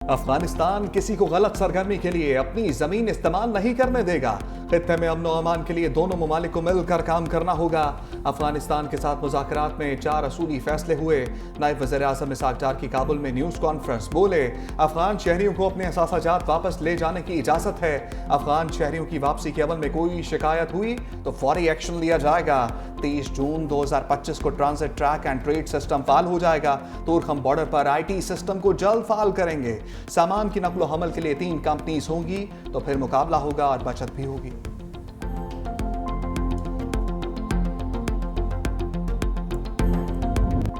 अफगानिस्तान किसी को गलत सरगर्मी के लिए अपनी जमीन इस्तेमाल नहीं करने देगा। खित्ते में अमन अमान के लिए दोनों ममालिक को मिलकर काम करना होगा। अफगानिस्तान के साथ मुज़ाकरात में 4 असूली फैसले हुए। नायब वज़ीर-ए-आज़म इसहाक डार की काबुल में न्यूज़ कॉन्फ्रेंस। बोले, अफगान शहरियों को अपने असासाजात वापस ले जाने की इजाज़त है। अफगान शहरियों की वापसी के अमल में कोई शिकायत हुई तो फौरी एक्शन लिया जाएगा। 23 जून 2025 को transit track and trade system फाल हो जाएगा। तोरखम बॉर्डर पर IT सिस्टम को जल्द फाल करेंगे। सामान की नकलो हमल के लिए 3 कंपनीज होंगी तो फिर मुकाबला होगा और बचत भी होगी।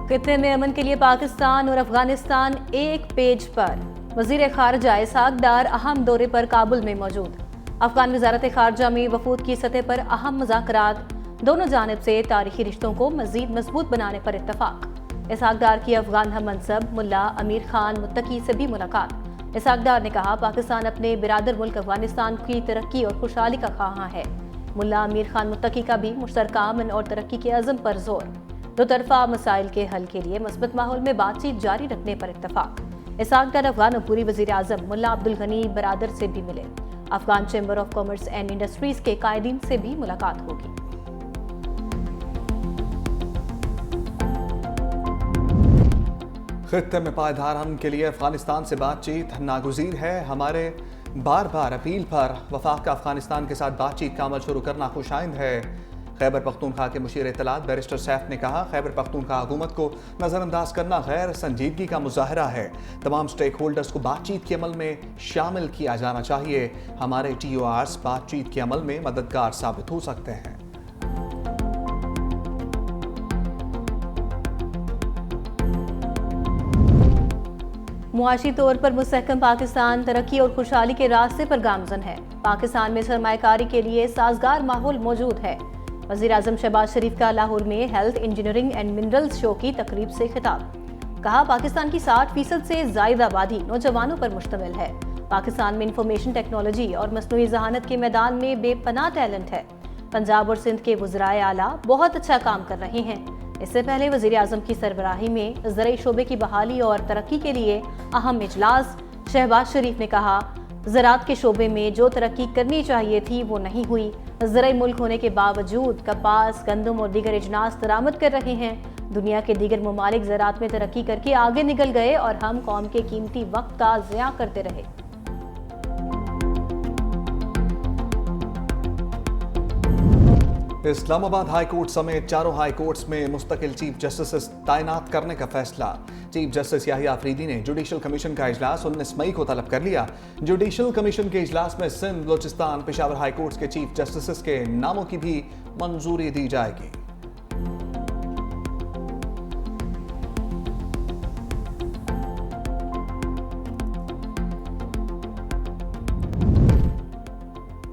खित्ते में अमन के लिए पाकिस्तान और अफगानिस्तान एक पेज पर। वजीर खारजा इसहाक डार अहम दौरे पर काबुल में मौजूद। अफगान वजारत खारजा में वफूद की सतह पर अहम मुज़ाकरात। दोनों जानिब से तारीखी रिश्तों को मजीद मजबूत बनाने पर इत्तफाक। इसहाक डार की अफगान हम मनसब मुल्ला अमीर खान मुत्तकी से भी मुलाकात। इसहाक डार ने कहा, पाकिस्तान अपने बिरादर मुल्क अफगानिस्तान की तरक्की और खुशहाली का ख्वाहां है। मुल्ला अमीर खान मुत्तकी का भी मुश्तरका अमन और तरक्की के अज़म पर जोर। दो तरफा मसाइल के हल के लिए मस्बत माहौल में बातचीत जारी रखने पर इत्तफाक। इसहाक डार अफगान अबूरी वज़ीर आज़म मुल्ला अब्दुल गनी बरादर से भी मिले। Afghan chamber of commerce and industries के कायदीन से भी मुलाकात होगी। खित्ते में पायदार अमन के लिए अफगानिस्तान से बातचीत नागुज़ीर है। हमारे बार बार अपील पर वफाक का अफगानिस्तान के साथ बातचीत का अमल शुरू करना खुशाइंद है। खैबर पख्तूनख्वा के मुशीर इत्तलात बैरिस्टर सैफ ने कहा, खैबर पख्तूनख्वा हुकूमत को नज़रअंदाज करना गैर संजीदगी का मुजाहरा है। तमाम स्टेक होल्डर्स को बातचीत के अमल में शामिल किया जाना चाहिए। हमारे TORs बातचीत के अमल में मददगार साबित हो सकते हैं। मुआशी तौर पर मुस्तहकम पाकिस्तान तरक्की और खुशहाली के रास्ते पर गामजन है। पाकिस्तान में सरमायाकारी के लिए साजगार माहौल मौजूद है। वज़ीर आज़म शहबाज शरीफ का लाहौर में health engineering and minerals show की तकरीब से खिताब। कहा, पाकिस्तान की 60% से ज़ायद आबादी नौजवानों पर मुश्तमिल है। पाकिस्तान में इंफॉर्मेशन टेक्नोलॉजी और मसनूई जहानत के मैदान में बेपनाह टैलेंट है। पंजाब और सिंध के वज़राए आला बहुत अच्छा काम कर रहे हैं। इससे पहले वज़ीर आज़म की सरबराही में ज़राई शोबे की बहाली और तरक्की के लिए अहम इजलास। शहबाज शरीफ ने कहा, ज़राअत के शोबे में जो तरक्की करनी चाहिए थी वो नहीं हुई। ज़राई मुल्क होने के बावजूद कपास, गंदम और दीगर अजनास दरामद कर रहे हैं। दुनिया के दीगर ममालिक ज़राअत में तरक्की करके आगे निकल गए और हम कौम के कीमती वक्त का ज़िया करते रहे। इस्लामाबाद हाई कोर्ट समेत 4 हाई कोर्ट्स में मुस्तकिल चीफ जस्टिस तैनात करने का फैसला। चीफ जस्टिस याहिया अफरीदी ने जुडिशल कमीशन का इजलास 19 मई को तलब कर लिया। जुडिशल कमीशन के इजलास में सिंध, बलूचिस्तान, पेशावर हाई कोर्ट्स के चीफ जस्टिस के नामों की भी मंजूरी दी जाएगी।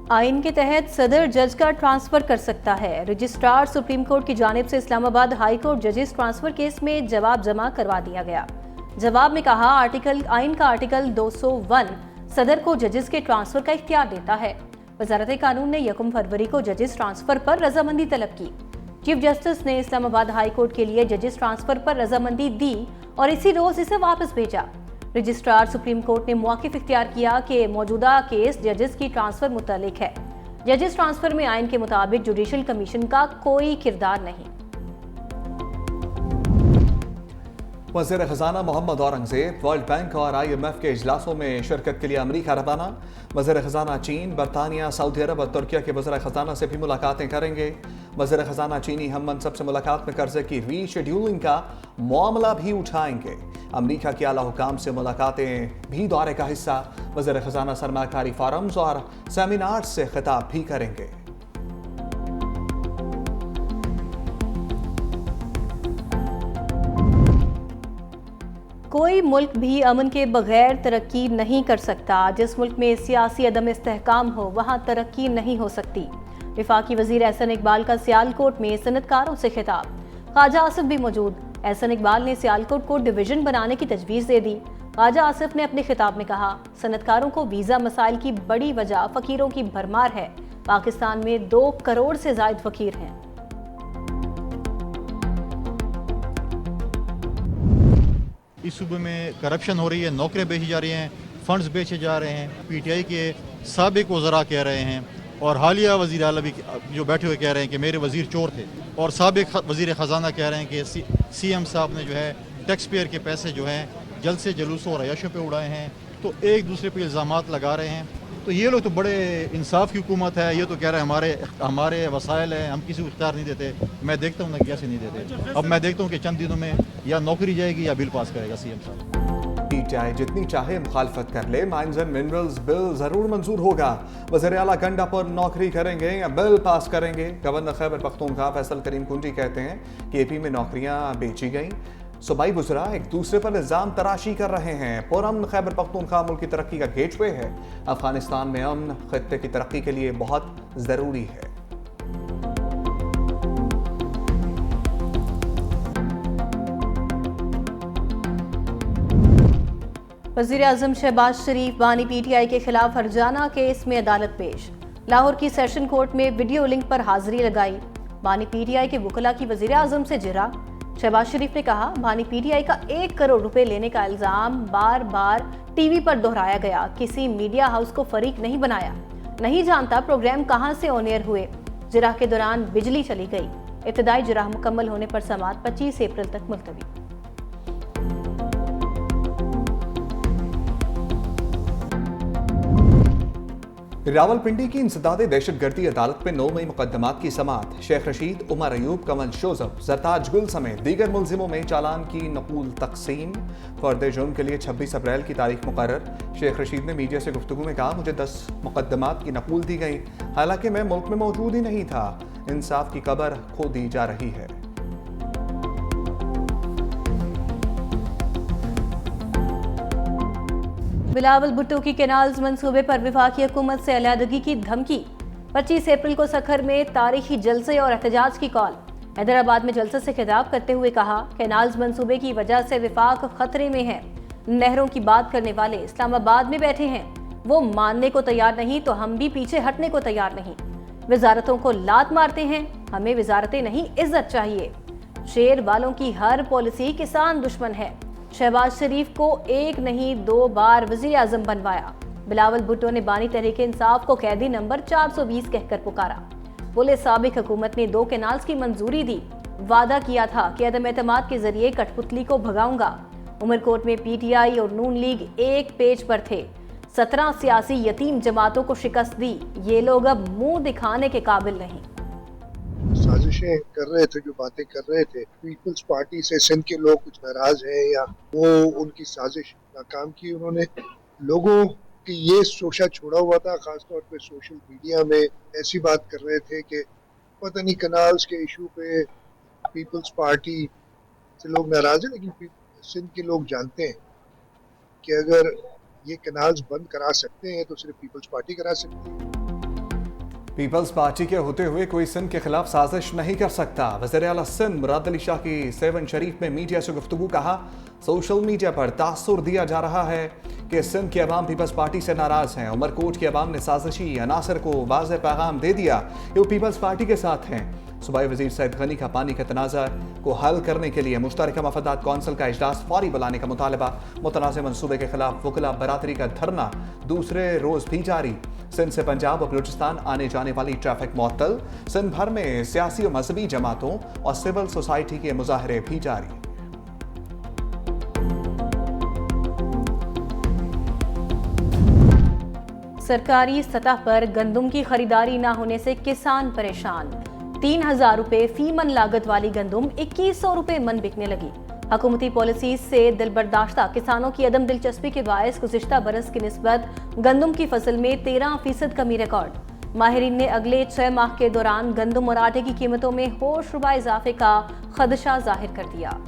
आइन के तहत सदर जज का ट्रांसफर कर सकता है। रजिस्ट्रार सुप्रीम कोर्ट की जानिब से इस्लामाबाद हाई कोर्ट जजेस ट्रांसफर केस में जवाब जमा करवा दिया गया। जवाब में कहा, आइन का आर्टिकल 201 सदर को जजेस के ट्रांसफर का इख्तियार देता है। वजारत कानून ने 1 फरवरी को जजेस ट्रांसफर पर रजामंदी तलब की। चीफ जस्टिस ने इस्लामाबाद हाई कोर्ट के लिए जजेस ट्रांसफर पर रजामंदी दी और इसी रोज इसे वापस भेजा। रजिस्ट्रार सुप्रीम कोर्ट ने मौक़िफ़ इख्तियार किया कि मौजूदा केस जजेस की ट्रांसफर मुतालिक है। जजेस ट्रांसफर में आइन के मुताबिक जुडिशल कमीशन का कोई किरदार नहीं। वज़ीर ख़ज़ाना मोहम्मद औरंगज़ेब वर्ल्ड बैंक और IMF के इजलासों में शिरकत के लिए अमरीका रवाना। वज़ीर ख़ज़ाना चीन, बरतानिया, सऊदी अरब और तुर्किया के वज़ीर ख़ज़ाना से भी मुलाकातें करेंगे। वज़ीर ख़ज़ाना चीनी हम मनसब से मुलाकात में कर्जे की रीशेड्यूलिंग का मामला भी उठाएंगे। अमरीका के आला हुकाम से मुलाकातें भी दौरे का हिस्सा। वज़ीर ख़ज़ाना सरमायाकारी फोरम्स और सेमिनार्स से खिताब भी करेंगे। कोई मुल्क भी अमन के बगैर तरक्की नहीं कर सकता। जिस मुल्क में सियासी अदम इस्तेहकाम हो वहाँ तरक्की नहीं हो सकती। वफाकी वज़ीर एहसन इकबाल का सियालकोट में सनतकारों से खिताब। ख्वाजा आसिफ भी मौजूद। एहसन इकबाल ने सियालकोट को डिवीजन बनाने की तजवीज़ दे दी। ख्वाजा आसिफ ने अपने खिताब में कहा, सनतकारों को वीज़ा मसाइल की बड़ी वजह फ़कीरों की भरमार है। पाकिस्तान में 2 करोड़ से ज़ायद फ़कीर हैं। इस सूबे में करप्शन हो रही है, नौकरियाँ बेची जा रही हैं, फंड्स बेचे जा रहे हैं। पीटीआई के साबिक वज़रा कह रहे हैं और हालिया वज़ीर आला भी जो बैठे हुए कह रहे हैं कि मेरे वज़ीर चोर थे, और साबिक वज़ीर ख़जाना कह रहे हैं कि सीएम साहब ने जो है टैक्स पेयर के पैसे जो हैं जल्द से जुलूसों और अय्याशों पे उड़ाए हैं। तो एक दूसरे पे इल्ज़ामात लगा रहे हैं। तो ये लोग तो बड़े इंसाफ की हुकूमत है, ये तो कह रहे हैं हमारे वसाइल हैं, हम किसी को इख्तियार नहीं देते। मैं देखता हूँ ना कैसे नहीं देते। अब मैं देखता हूँ कि चंद दिनों में या नौकरी जाएगी या बिल पास करेगा सीएम साहब। पीटीआई जितनी चाहे मुखालफत कर ले, माइंस एंड मिनरल्स बिल जरूर मंजूर होगा। वज़ीर आला गंडा पर नौकरी करेंगे या बिल पास करेंगे। गवर्नर खैबर पख्तूनख्वा फैसल करीम कुंजी कहते हैं कि एपी में नौकरियां बेची गईं। सूबाई वज़रा एक दूसरे पर इल्ज़ाम तराशी कर रहे हैं। पुरअमन खैबर पख्तूनख्वा मुल्क की तरक्की का गेटवे है। अफगानिस्तान में अमन खित्ते की तरक्की के लिए बहुत ज़रूरी है। वज़ीर आज़म शहबाज शरीफ बानी पीटीआई के खिलाफ हरजाना केस में अदालत पेश। लाहौर की सेशन कोर्ट में वीडियो लिंक पर हाजिरी लगाई। बानी पीटीआई के वकला की वज़ीर आज़म से जिरा। शहबाज शरीफ ने कहा, बानी पीटीआई का 1 करोड़ रुपए लेने का इल्जाम बार बार टीवी पर दोहराया गया। किसी मीडिया हाउस को फरीक नहीं बनाया। नहीं जानता प्रोग्राम कहां से ऑन एयर हुए। जिरा के दौरान बिजली चली गई। इब्तदाई जिरा मुकम्मल होने पर समाअत 25 अप्रैल तक मुलतवी। रावलपिंडी की इंसदादे दहशतगर्दी अदालत में 9 मई मुकदमात की समाअत। शेख रशीद, उमर अयूब, कमल शोजब, जरताज गुल समेत दीगर मुलजिमों में चालान की नकूल तकसीम। फर्द जुर्म के लिए 26 अप्रैल की तारीख मुकर्रर। शेख रशीद ने मीडिया से गुफ्तगू में कहा, मुझे 10 मुकदमात की नकूल दी गई, हालांकि मैं मुल्क में मौजूद ही नहीं था। इंसाफ की कबर खो दी जा रही है। बिलावल भुट्टो की कैनाल्स मंसूबे पर वफाकी हुकूमत से अलहदगी की धमकी। 25 अप्रैल को सखर में तारीखी जलसे और एहतजाज की कॉल। हैदराबाद में जलसे से खिताब करते हुए कहा, कैनाल्स मंसूबे की वजह से वफाक खतरे में है। नहरों की बात करने वाले इस्लामाबाद में बैठे हैं। वो मानने को तैयार नहीं तो हम भी पीछे हटने को तैयार नहीं। वजारतों को लात मारते हैं। हमें वजारतें नहीं, इज्जत चाहिए। शेर वालों की हर पॉलिसी किसान दुश्मन है। शहबाज शरीफ को 1 नहीं 2 बार वज़ीर आज़म बनवाया। बिलावल भुट्टो ने बानी तहरीक इंसाफ को कैदी नंबर 420 कहकर पुकारा। बोले, साबिक हुकूमत ने 2 कैनाल्स की मंजूरी दी। वादा किया था कि अदम एतमाद के जरिए कठपुतली को भगाऊंगा। उमरकोट में पीटीआई और नून लीग एक पेज पर थे। 17 सियासी यतीम जमातों को शिकस्त दी। ये लोग अब मुंह दिखाने के काबिल नहीं। साजिशें कर रहे थे, जो बातें कर रहे थे, पीपल्स पार्टी से सिंध के लोग कुछ नाराज हैं या वो उनकी साजिश नाकाम की उन्होंने। लोगों की ये शोशा छोड़ा हुआ था, खासतौर पे सोशल मीडिया में ऐसी बात कर रहे थे कि पता नहीं कनाल्स के इशू पे पीपल्स पार्टी से लोग नाराज हैं, लेकिन सिंध के लोग जानते हैं कि अगर ये कनाल्स बंद करा सकते हैं तो सिर्फ पीपल्स पार्टी करा सकती है। पीपल्स पार्टी के होते हुए कोई सिंध के खिलाफ साजिश नहीं कर सकता। वज़ीर आला सिंध मुराद अली शाह की 7 शरीफ में मीडिया से गुफ्तगू। कहा, सोशल मीडिया पर तासुर दिया जा रहा है कि सिंध की अवाम पीपल्स पार्टी से नाराज हैं। उमरकोट की अवाम ने साजिशी अनासर को वाज़ेह पैगाम दे दिया कि वो पीपल्स पार्टी के साथ हैं। सूबाई वज़ीर सैयद गनी का पानी के तनाज़ा को हल करने के लिए मुश्तरका मफादात कौंसिल का इजलास फौरी बुलाने का मुतालबा। मुतनाज़ मंसूबे के खिलाफ वकला बरादरी का धरना दूसरे रोज भी जारी। सिंध से पंजाब और बलूचिस्तान आने जाने वाली ट्रैफिक मुअत्तल। सिंध भर में सियासी और मजहबी जमातों और सिविल सोसाइटी के मुजाहरे भी जारी। सरकारी सतह पर गंदम की खरीदारी न होने से किसान परेशान। 3000 रुपए फी मन लागत वाली गंदम 2100 रुपए मन बिकने लगी। हुकूमती पॉलिसी से दिलबर्दाश्ता किसानों की अदम दिलचस्पी के बायस गुज़िश्ता बरस की निस्बत गंदम की फसल में 13% कमी रिकॉर्ड। माहिरीन ने अगले 6 माह के दौरान गंदम और आटे की कीमतों में होशरुबा इजाफे का खदशा जाहिर कर दिया।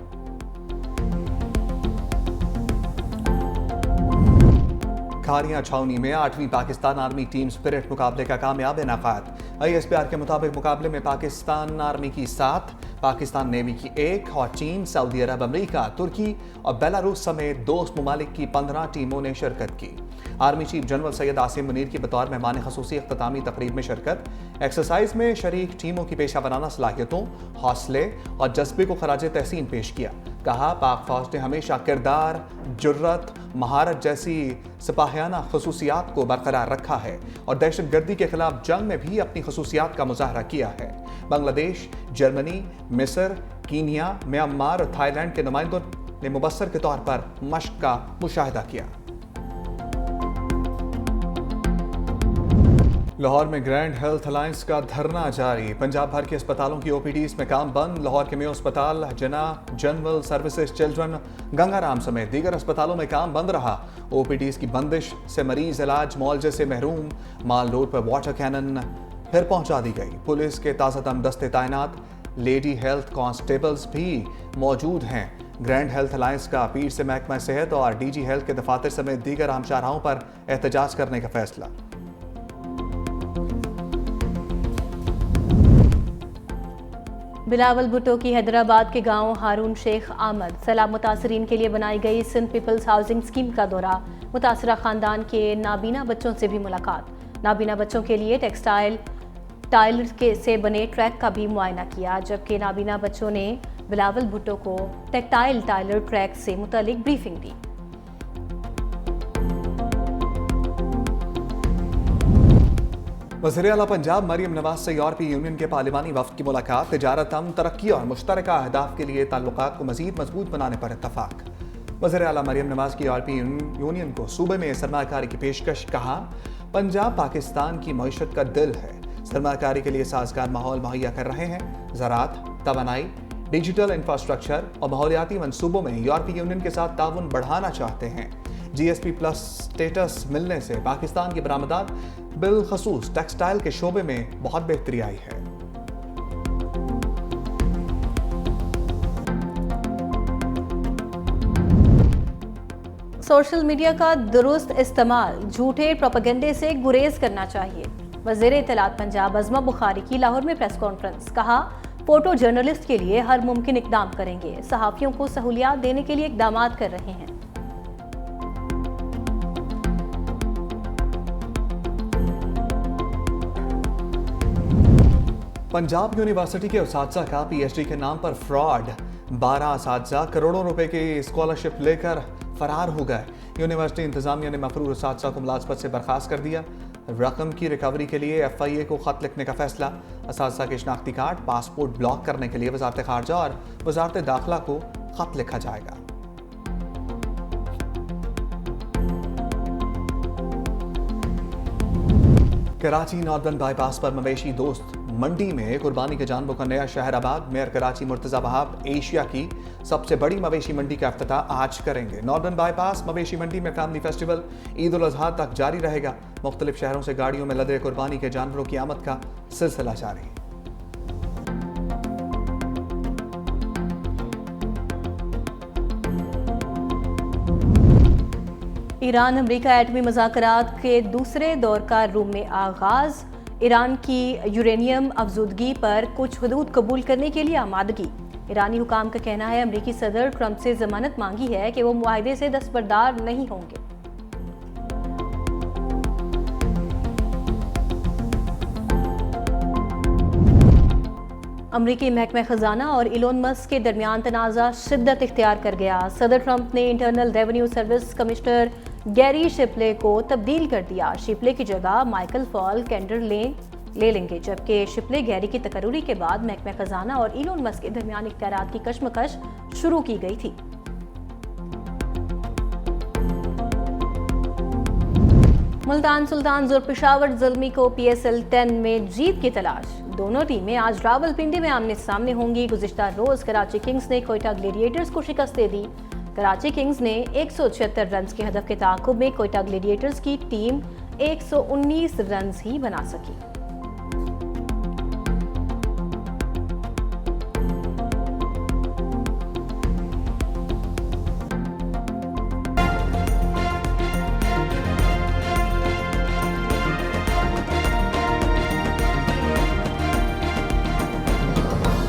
खारियां छावनी में 8वीं पाकिस्तान आर्मी टीम स्पिरिट मुकाबले का कामयाब इनाकात। ISPR के मुताबिक मुकाबले में पाकिस्तान आर्मी की 7, पाकिस्तान नेवी की 1 और चीन, सऊदी अरब, अमेरिका, तुर्की और बेलारूस समेत दोस्त ममालिक की 15 टीमों ने शिरकत की। Army chief general Syed Asim Munir की बतौर मेहमान खसूसी अख्तामी तकरीब में शिरकत। एक्सरसाइज में शरीक टीमों की पेशा वराना सलाहियतों, हौसले और जज्बे को खराज तहसीन पेश किया। कहा, पाक फौज ने हमेशा किरदार, जुर्रत, महारत जैसी सिपाहियाना खसूसियात को बरकरार रखा है और दहशतगर्दी के खिलाफ जंग में भी अपनी खसूसियात का मुजाहरा किया है। बांग्लादेश, जर्मनी, मिस्र, कीनिया, म्यांमार और थाईलैंड के नुमाइंदों ने मुबस्सर के तौर पर मश्क का मुशाहिदा किया। लाहौर में ग्रैंड हेल्थ अलायंस का धरना जारी। पंजाब भर के अस्पतालों की ओपीडीज में काम बंद। लाहौर के मेयो अस्पताल, जना, जनरल सर्विसेज चिल्ड्रन, गंगाराम समेत दीगर अस्पतालों में काम बंद रहा। ओपीडीज की बंदिश से मरीज इलाज मुआवजे से महरूम। माल रोड पर वाटर कैनन फिर पहुंचा दी गई। पुलिस के ताज़ादम दस्ते तैनात। लेडी हेल्थ कांस्टेबल्स भी मौजूद हैं। ग्रैंड हेल्थ अलायंस का पीर से महकमा सेहत और डीजी हेल्थ के दफातर समेत दीगर आम शाहराहों पर एहतजाज करने का फैसला। बिलावल भुट्टो की हैदराबाद के गांव हारून शेख आमद सैलाब मुतासरीन के लिए बनाई गई सिंध पीपल्स हाउसिंग स्कीम का दौरा। मुतासरा खानदान के नाबीना बच्चों से भी मुलाकात। नाबीना बच्चों के लिए टेक्सटाइल टाइलर से बने ट्रैक का भी मुआयना किया, जबकि नाबीना बच्चों ने बिलावल भुट्टो को टेक्सटाइल टाइलर ट्रैक से मुतालिक ब्रीफिंग दी। वज़ीर आला पंजाब मरियम नवाज से यूरोपीय यूनियन के पार्लिमानी वफ़द की मुलाकात। तिजारत, अमन, तरक्की और मुश्तरका अहदाफ के लिए ताल्लुकात को मज़ीद मजबूत बनाने पर इत्तफाक। वज़ीर आला मरियम नवाज की यूरोपीय यूनियन को सूबे में सरमाकारी की पेशकश। कहा, पंजाब पाकिस्तान की मईशत का दिल है। सरमाकारी के लिए साजगार माहौल मुहैया कर रहे हैं। ज़राअत, तवानाई, डिजिटल इंफ्रास्ट्रक्चर और माहौलियाती मनसूबों में यूरोपीय यूनियन के साथ ताउन बढ़ाना चाहते हैं। GSP प्लस स्टेटस मिलने से पाकिस्तान की बरामदात बिलखसूस टेक्सटाइल के शोबे में बहुत बेहतरी आई है। सोशल मीडिया का दुरुस्त इस्तेमाल, झूठे प्रोपेगेंडे से गुरेज करना चाहिए। वज़ीर इत्तलात पंजाब अज़मा बुखारी की लाहौर में प्रेस कॉन्फ्रेंस। कहा, फोटो जर्नलिस्ट के लिए हर मुमकिन इकदाम करेंगे। सहाफ़ियों को सहूलियात देने के लिए इकदाम कर रहे हैं। पंजाब यूनिवर्सिटी के उसातिज़ा का PhD के नाम पर फ्रॉड। 12 उसातिज़ा करोड़ों रुपए की स्कॉलरशिप लेकर फरार हो गए। यूनिवर्सिटी इंतजामिया ने मफरूर उसातिज़ा को मुलाजमत से बर्खास्त कर दिया। रकम की रिकवरी के लिए FIA को खत लिखने का फैसला। उसातिज़ा के शनाख्ती कार्ड, पासपोर्ट ब्लॉक करने के लिए वजारत खारजा और वजारत दाखिला को खत लिखा जाएगा। कराची नॉर्दर्न बाईपास पर मवेशी दोस्त मंडी में कुर्बानी के जानवरों का नया शहर आबाद। मेयर कराची मुर्तजा वहाब एशिया की सबसे बड़ी मवेशी मंडी का इफ्तिताह आज करेंगे। नॉर्दर्न बाईपास मवेशी मंडी में फैमिली फेस्टिवल ईद उल अजहा तक जारी रहेगा। मुख्तलिफ शहरों से गाड़ियों में लदे कुर्बानी के जानवरों की आमद का सिलसिला जारी। ईरान अमेरिका एटमी मुज़ाकरात के दूसरे दौर का रूम में आगाज। ईरान की यूरेनियम अफजूदगी पर कुछ हदूद कबूल करने के लिए आमादगी। ईरानी हुकाम का कहना है अमेरिकी सदर ट्रंप से जमानत मांगी है कि वो मुआहदे से दस्तबरदार नहीं होंगे। अमरीकी महकमा खजाना और इलोन मस्क के दरमियान तनाज़ा शिद्दत इख्तियार कर गया। सदर ट्रंप ने internal revenue service commissioner Gary Shapley को तब्दील कर दिया। शिपले की जगह माइकल फॉल कैंडर ले लेंगे, जबकि शिपले गैरी की तकर्री के बाद महकमा खजाना और इलोन मस्क के दरमियान इख्तियारात की कशमकश शुरू की गई थी। मुल्तान सुल्तान और पेशावर ज़ल्मी को PSL 10 में जीत की तलाश। दोनों टीमें आज रावलपिंडी में आमने सामने होंगी। गुज़िश्ता रोज कराची किंग्स ने कोयटा ग्लेडिएटर्स को शिकस्त दे दी। कराची किंग्स ने 176 रन के हदफ के ताक़ुब में कोयटा ग्लेडिएटर्स की टीम 119 रन ही बना सकी।